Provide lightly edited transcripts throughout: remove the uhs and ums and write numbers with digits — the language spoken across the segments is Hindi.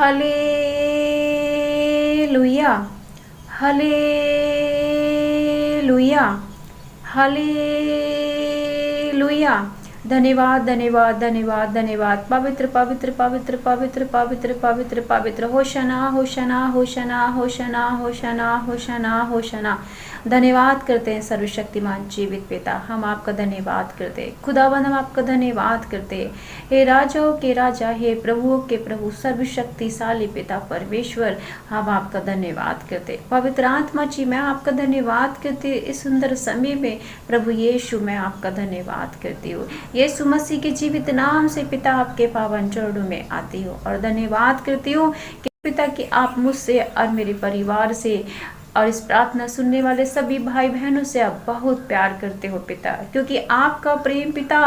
Hallelujah, hallelujah, hallelujah. धन्यवाद धन्यवाद धन्यवाद धन्यवाद। पवित्र पवित्र पवित्र पवित्र पवित्र पवित्र पवित्र। Hoshana Hoshana Hoshana Hoshana Hoshana Hoshana Hoshana. धन्यवाद करते हैं सर्वशक्तिमान जीवित पिता, हम आपका धन्यवाद करते हैं खुदावन, हम आपका धन्यवाद करते हैं। हे राजाओं के राजा, हे प्रभुओं के प्रभु, सर्वशक्तिशाली पिता परमेश्वर, हम आपका धन्यवाद करते। पवित्र आत्मा जी, मैं आपका धन्यवाद करती हूँ इस सुंदर समय में। प्रभु यीशु, मैं आपका धन्यवाद करती हूँ यीशु मसीह के जीवित नाम से पिता, आपके पावन चरणों में आती हूँ और धन्यवाद करती हूँ कि पिता कि आप मुझसे और मेरे परिवार से और इस प्रार्थना सुनने वाले सभी भाई बहनों से आप बहुत प्यार करते हो पिता, क्योंकि आपका प्रेम पिता,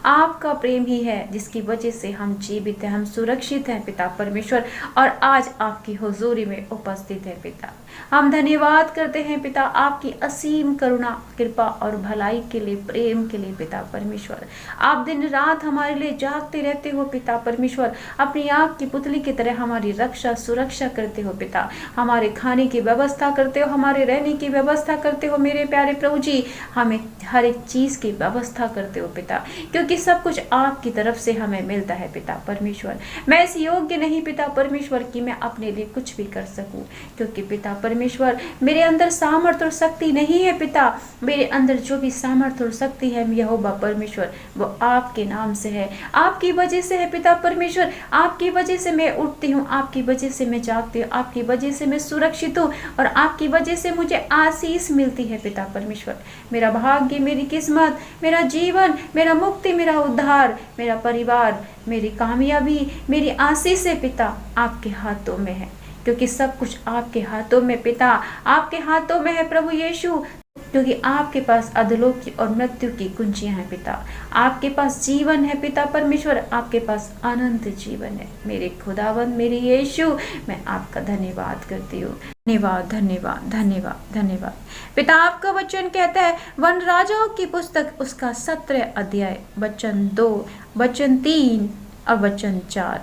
आपका प्रेम ही है जिसकी वजह से हम जीवित हैं, हम सुरक्षित हैं पिता परमेश्वर, और आज आपकी हुजूरी में उपस्थित है पिता। हम धन्यवाद करते हैं पिता आपकी असीम करुणा, कृपा और भलाई के लिए, प्रेम के लिए पिता परमेश्वर। आप दिन रात हमारे लिए जागते रहते हो पिता परमेश्वर, अपनी आग की पुतली की तरह हमारी रक्षा सुरक्षा करते हो पिता। हमारे खाने की व्यवस्था करते हो, हमारे रहने की व्यवस्था करते हो मेरे प्यारे प्रभु जी, हमें हर एक चीज की व्यवस्था करते हो पिता, क्योंकि सब कुछ आपकी तरफ से हमें मिलता है पिता परमेश्वर। मैं इस योग्य नहीं पिता परमेश्वर कि मैं अपने लिए कुछ भी कर सकूं, क्योंकि पिता परमेश्वर मेरे अंदर सामर्थ्य और शक्ति नहीं है पिता। मेरे अंदर जो भी सामर्थ्य और शक्ति है यहोवा परमेश्वर, वो आपके नाम से है, आपकी वजह से है पिता परमेश्वर। आपकी वजह से मैं उठती हूँ, आपकी वजह से मैं जागती हूँ, आपकी वजह से मैं सुरक्षित हूँ और आपकी वजह से मुझे आशीष मिलती है पिता परमेश्वर। मेरा भाग्य, मेरी किस्मत, मेरा जीवन, मेरा मुक्ति, मेरा उद्धार, मेरा परिवार, मेरी कामयाबी, मेरी आशीष है पिता आपके हाथों में है, क्योंकि सब कुछ आपके हाथों में पिता, आपके हाथों में है प्रभु यीशु, क्योंकि आपके पास अधलोक की और मृत्यु की कुंजियां हैं पिता। आपके पास जीवन है पिता परमेश्वर, आपके पास अनंत जीवन है मेरे खुदावन, मेरे यीशु, मैं आपका धन्यवाद करती हूँ। धन्यवाद धन्यवाद धन्यवाद धन्यवाद पिता। आपका वचन कहता है वन राजाओं की पुस्तक उसका 17 अध्याय वचन 2 वचन 3 और वचन 4।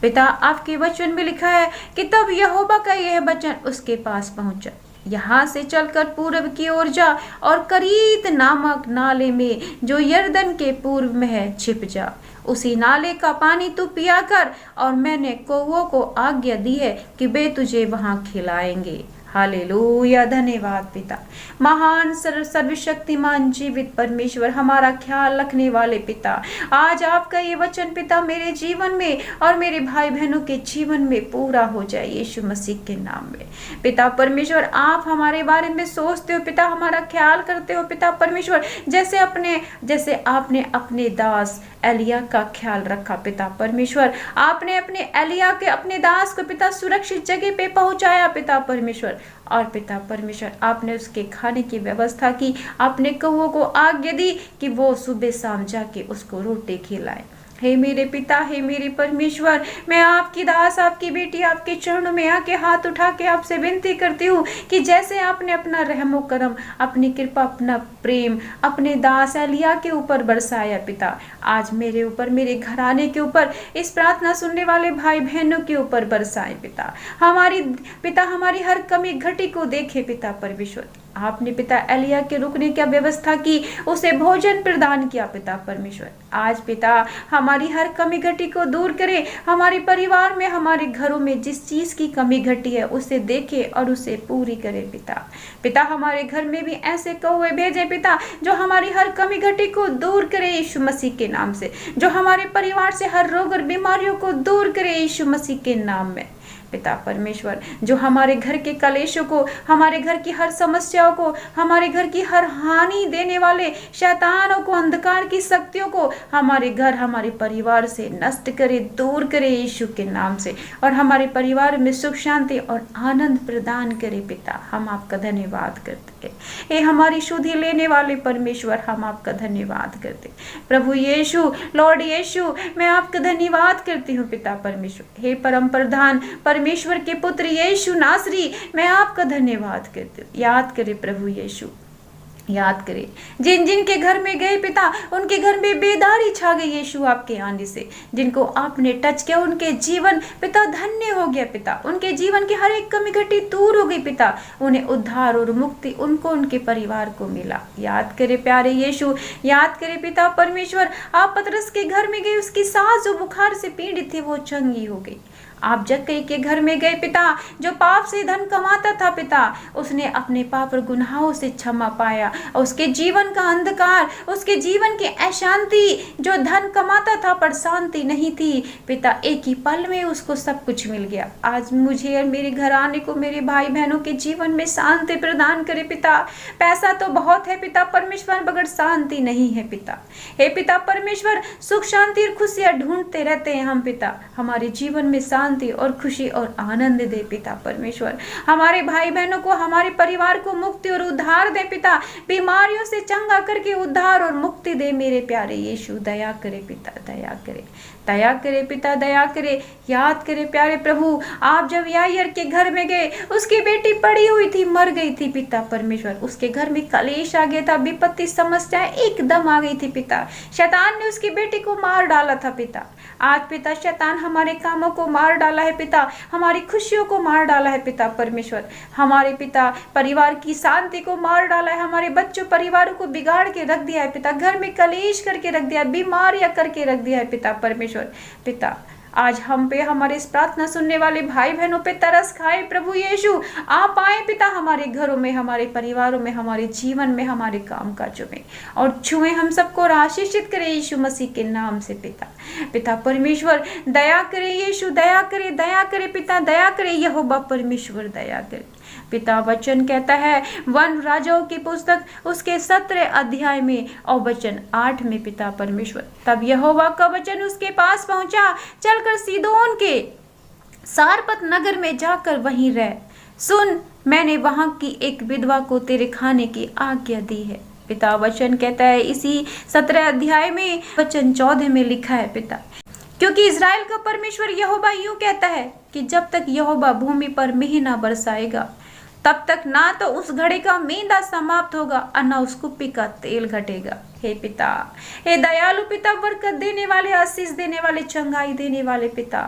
पिता आपके वचन में लिखा है कि तब यहोवा का यह वचन उसके पास पहुंचा, यहाँ से चलकर पूर्व की ओर जा और करीत नामक नाले में जो यरदन के पूर्व में है छिप जा। उसी नाले का पानी तू पिया कर, और मैंने कौवों को आज्ञा दी है कि वे तुझे वहां खिलाएंगे। हालेलुया, धन्यवाद पिता। महान सर्वशक्तिमान जीवित परमेश्वर, हमारा ख्याल रखने वाले पिता, आज आपका ये वचन पिता मेरे जीवन में और मेरे भाई बहनों के जीवन में पूरा हो जाए यीशु मसीह के नाम में। पिता परमेश्वर, आप हमारे बारे में सोचते हो पिता, हमारा ख्याल करते हो पिता परमेश्वर, जैसे आपने अपने दास एलिया का ख्याल रखा पिता परमेश्वर। आपने अपने एलिया के, अपने दास को पिता सुरक्षित जगह पे पहुंचाया पिता परमेश्वर, और पिता परमेश्वर आपने उसके खाने की व्यवस्था की। आपने कौवों को आज्ञा दी कि वो सुबह शाम जाके उसको रोटी खिलाए। हे मेरे पिता, हे मेरे परमेश्वर, मैं आपकी दास, आपकी बेटी, आपके चरणों में आके हाथ उठा के आपसे विनती करती हूँ कि जैसे आपने अपना रहमो करम, अपनी कृपा, अपना प्रेम अपने दास एलिया के ऊपर बरसाया पिता, आज मेरे ऊपर, मेरे घराने के ऊपर, इस प्रार्थना सुनने वाले भाई बहनों के ऊपर बरसाए पिता। हमारी हर कमी घटी को देखे पिता परमेश्वर। आपने पिता एलिया के रुकने की व्यवस्था की, उसे भोजन प्रदान किया पिता परमेश्वर। आज पिता हमारी हर कमी घटी को दूर करे, हमारे परिवार में, हमारे घरों में जिस चीज की कमी घटी है उसे देखे और उसे पूरी करे पिता। हमारे घर में भी ऐसे कौवे भेजे पिता जो हमारी हर कमी घटी को दूर करे यीशु मसीह के नाम से, जो हमारे परिवार से हर रोग और बीमारियों को दूर करे यीशु मसीह के नाम में पिता परमेश्वर। जो हमारे घर के कलेशों को, हमारे घर की हर समस्याओं को, हमारे घर की हर हानि देने वाले शैतानों को, अंधकार की शक्तियों को हमारे घर, हमारे परिवार से नष्ट करे, दूर करे यीशु के नाम से, और हमारे परिवार में सुख शांति और आनंद प्रदान करे पिता। हम आपका धन्यवाद करते हैं। हे हमारी शुद्धि लेने वाले परमेश्वर, हम आपका धन्यवाद करते प्रभु यीशु, लॉर्ड यीशु, मैं आपका धन्यवाद करती हूँ पिता परमेश्वर। हे परम प्रधान परमेश्वर के पुत्र यीशु नासरी, मैं आपका धन्यवाद करती हूँ। याद करे प्रभु यीशु, याद करें, जिन जिन के घर में गए पिता, उनके घर में बेदारी छा गई यीशु आपके आने से। जिनको आपने टच किया उनके जीवन पिता धन्य हो गया पिता, उनके जीवन की हर एक कमी घटी दूर हो गई पिता, उन्हें उद्धार और मुक्ति उनको उनके परिवार को मिला। याद करें प्यारे यीशु, याद करें पिता परमेश्वर, आप पतरस के घर में गए, उसकी सास जो बुखार से पीड़ित थी वो चंगी हो गई। आप जक्कई के घर में गए पिता, जो पाप से धन कमाता था पिता, उसने अपने पाप और गुनाहों से क्षमा पाया। उसके जीवन का अंधकार, उसके जीवन की अशांति, जो धन कमाता था पर शांति नहीं थी पिता, एक ही पल में उसको सब कुछ मिल गया। आज मुझे और मेरे घर आने को, मेरे भाई बहनों के जीवन में शांति प्रदान करे पिता। पैसा तो बहुत है पिता परमेश्वर, मगर शांति नहीं है पिता। हे पिता परमेश्वर, सुख शांति और खुशियां ढूंढते रहते हैं हम पिता, हमारे जीवन में शांति और खुशी और आनंद दे पिता परमेश्वर। हमारे भाई बहनों को, हमारे परिवार को मुक्ति और उद्धार दे पिता, बीमारियों से चंगा करके उद्धार और मुक्ति दे मेरे प्यारे यीशु। दया करे पिता, दया करे, दया करे पिता, दया करे। याद करे प्यारे प्रभु, आप जब यायर के घर में गए, उसकी बेटी पड़ी हुई थी, मर गई थी पिता परमेश्वर, उसके घर में कलेश आ गया था, विपत्ति समस्याएं एकदम आ गई थी पिता, शैतान ने उसकी बेटी को मार डाला था पिता। आज पिता शैतान हमारे कामों को मार डाला है पिता, हमारी खुशियों को मार डाला है पिता परमेश्वर, हमारे पिता परिवार की शांति को मार डाला है, हमारे बच्चों परिवारों को बिगाड़ के रख दिया है पिता, घर में कलेश करके रख दिया है, बीमारियां करके रख दिया है पिता परमेश्वर। पिता आज हम पे, हमारे इस प्रार्थना सुनने वाले भाई बहनों पे तरस खाए प्रभु यीशु। आप आए पिता हमारे घरों में, हमारे परिवारों में, हमारे जीवन में, हमारे काम काजों में, और छुए हम सबको और आशीषित करे यीशु मसीह के नाम से पिता। पिता परमेश्वर दया करे यीशु, दया करे, दया करे पिता, दया करे यहोवा परमेश्वर, दया करे पिता। वचन कहता है वन राजाओं की पुस्तक उसके 17 अध्याय में और वचन 8 में पिता परमेश्वर, तब यहोवा का वचन उसके पास पहुंचा, चलकर सीदोन के सारपत नगर में जाकर वहीं रह। सुन, मैंने वहां की एक विधवा को तेरे खाने की आज्ञा दी है। पिता वचन कहता है इसी 17 अध्याय में वचन 14 में लिखा है पिता, क्योंकि इज़राइल का परमेश्वर यहोवा यूं कहता है कि जब तक यहोवा भूमि पर मेंह ना बरसाएगा, तब तक ना तो उस घड़े का मेंदा समाप्त होगा और ना उस कुप्पी का तेल घटेगा। हे पिता, हे दयालु पिता, बरकत देने वाले, आशीष देने वाले, चंगाई देने वाले पिता,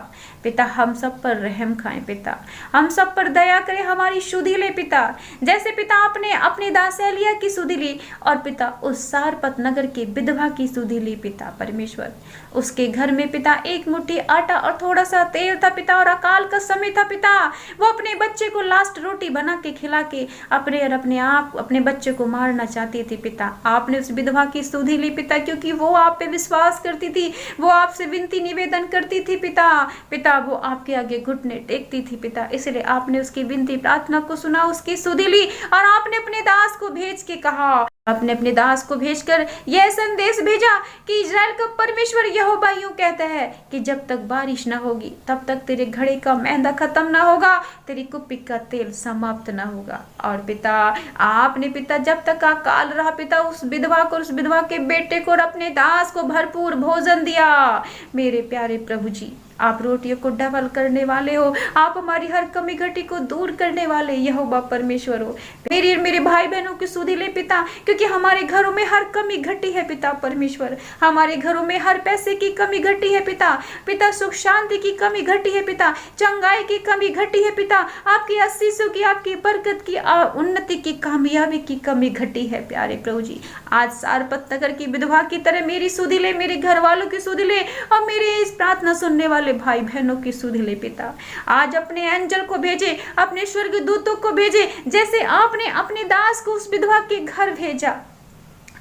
पिता हम सब पर रहम खाएं पिता, हम सब पर दया करें, हमारी सुधि ले पिता। जैसे पिता आपने अपनी दास एलिया की सुधि ली और पिता उस सारपत नगर की विधवा की सुधि ली पिता परमेश्वर। उसके घर में पिता एक मुट्ठी आटा और थोड़ा सा तेल था पिता, और अकाल का समय था पिता। वो अपने बच्चे को लास्ट रोटी बना के खिला के अपने बच्चे को मारना चाहती थी पिता। आपने उस विधवा की सुधि ली पिता, क्योंकि वो आप पे विश्वास करती थी, वो आपसे विनती निवेदन करती थी पिता। पिता वो आपके आगे घुटने टेकती थी पिता, इसलिए आपने उसकी विनती प्रार्थना को सुना, उसकी सुधि ली, और आपने अपने दास को भेज के कहा, आपने अपने दास को भेजकर यह संदेश भेजा कि इज़राइल का परमेश्वर यहोवा यूं कहता है कि जब तक बारिश न होगी तब तक तेरे घड़े का मैदा खत्म ना होगा, तेरी कुप्पी का तेल समाप्त ना होगा। और पिता आपने पिता जब तक अकाल रहा पिता, उस विधवा को, उस विधवा के बेटे को और अपने दास को भरपूर भोजन दिया। मेरे प्यारे प्रभु जी, आप रोटियों को डबल करने वाले हो, आप हमारी हर कमी घटी को दूर करने वाले यहोवा परमेश्वर हो। मेरी और मेरे भाई बहनों की सुधि ले पिता, क्योंकि हमारे घरों में हर कमी घटी है पिता परमेश्वर, हमारे घरों में हर पैसे की कमी घटी है पिता, पिता सुख शांति की कमी घटी है पिता, चंगाई की कमी घटी है पिता, आपकी आशीषों की, आपकी बरकत की, उन्नति की, कामयाबी की कमी घटी है प्यारे प्रभु जी। आज सारपत नगर की विधवा की तरह मेरी सुधि ले, मेरे घर वालों की सुधि ले, और मेरे इस प्रार्थना सुनने वाले भाई बहनों की सुधि ले पिता। आज अपने एंजल को भेजे, अपने स्वर्गदूतों को भेजे, जैसे आपने अपने दास को उस विधवा के घर भेजा।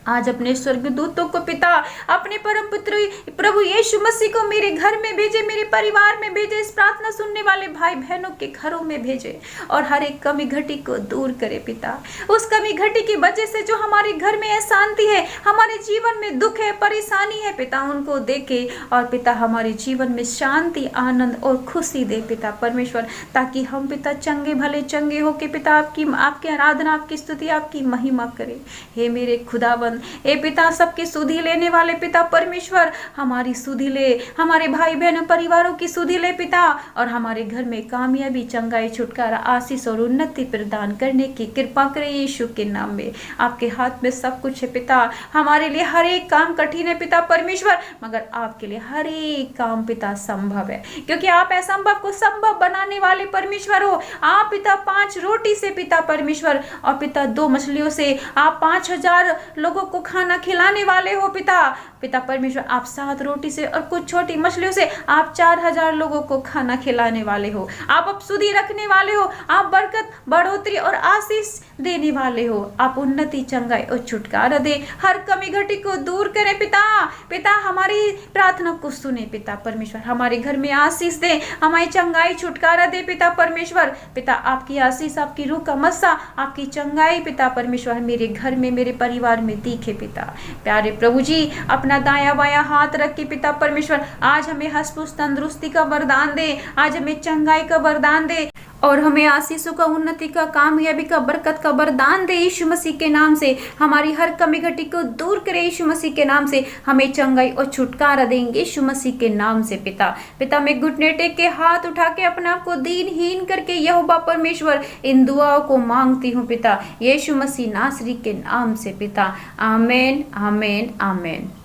आज अपने स्वर्गदूतों को पिता, अपने परम पुत्र प्रभु यीशु मसीह को मेरे घर में भेजे, मेरे परिवार में भेजे, इस प्रार्थना सुनने वाले भाई बहनों के घरों में भेजे, और हर एक कमी घटी को दूर करे पिता। उस कमी घटी की वजह से जो हमारे घर में अशांति है, हमारे जीवन में दुख है, परेशानी है पिता, उनको देखे, और पिता हमारे जीवन में शांति, आनंद और खुशी दे पिता परमेश्वर, ताकि हम पिता चंगे भले चंगे हो के पिता आपकी आराधना, आपकी स्तुति, आपकी महिमा करें। हे मेरे खुदावन सन। हे पिता, सबकी सुधि लेने वाले पिता परमेश्वर, हमारी सुधि ले, हमारे भाई बहनों परिवारों की सुधि ले पिता, और हमारे घर में कामयाबी, चंगाई, छुटकारा, आशीष और उन्नति प्रदान करने की कृपा करें यीशु के नाम में। आपके हाथ में सब कुछ है पिता। हमारे लिए हर एक काम कठिन है पिता परमेश्वर, मगर आपके लिए हर एक काम पिता संभव है, क्योंकि आप असंभव को संभव बनाने वाले परमेश्वर हो। आप पिता 5 रोटी से पिता परमेश्वर और पिता 2 मछलियों से आप 5000 लोगों को खाना खिलाने वाले हो पिता। पिता परमेश्वर, आप 7 रोटी से और कुछ छोटी मछलियों से आप 4000 लोगों को खाना खिलाने वाले हो। आप अब सुधि रखने वाले हो। आप बरकत, बढ़ोतरी और आशीष देने वाले हो। आप उन्नति, चंगाई और छुटकारा दे, हर कमी घटी को दूर करें पिता। पिता, हमारी प्रार्थना को सुने पिता परमेश्वर, हमारे घर में आशीष दे, हमारी चंगाई, छुटकारा दे पिता परमेश्वर। पिता, आपकी आशीष, आपकी रूह का मस्सा, आपकी चंगाई पिता परमेश्वर मेरे घर में, मेरे परिवार में दिखे पिता। प्यारे प्रभु जी, अपना दाया बाया हाथ रख के पिता परमेश्वर आज हमें हंस-फुस तंदुरुस्ती का वरदान दे, आज हमें चंगाई का वरदान दे, और हमें आशीषों का, उन्नति का, कामयाबी का, बरकत का वरदान दे यीशु मसीह के नाम से। हमारी हर कमी घटी को दूर करे यीशु मसीह के नाम से। हमें चंगाई और छुटकारा देंगे यीशु मसीह के नाम से पिता। पिता, मैं घुटने टेक के हाथ उठा के अपने आप को दीनहीन करके यहोवा परमेश्वर इन दुआओं को मांगती हूँ पिता, यीशु मसीह नासरी के नाम से पिता। आमीन, आमीन, आमीन।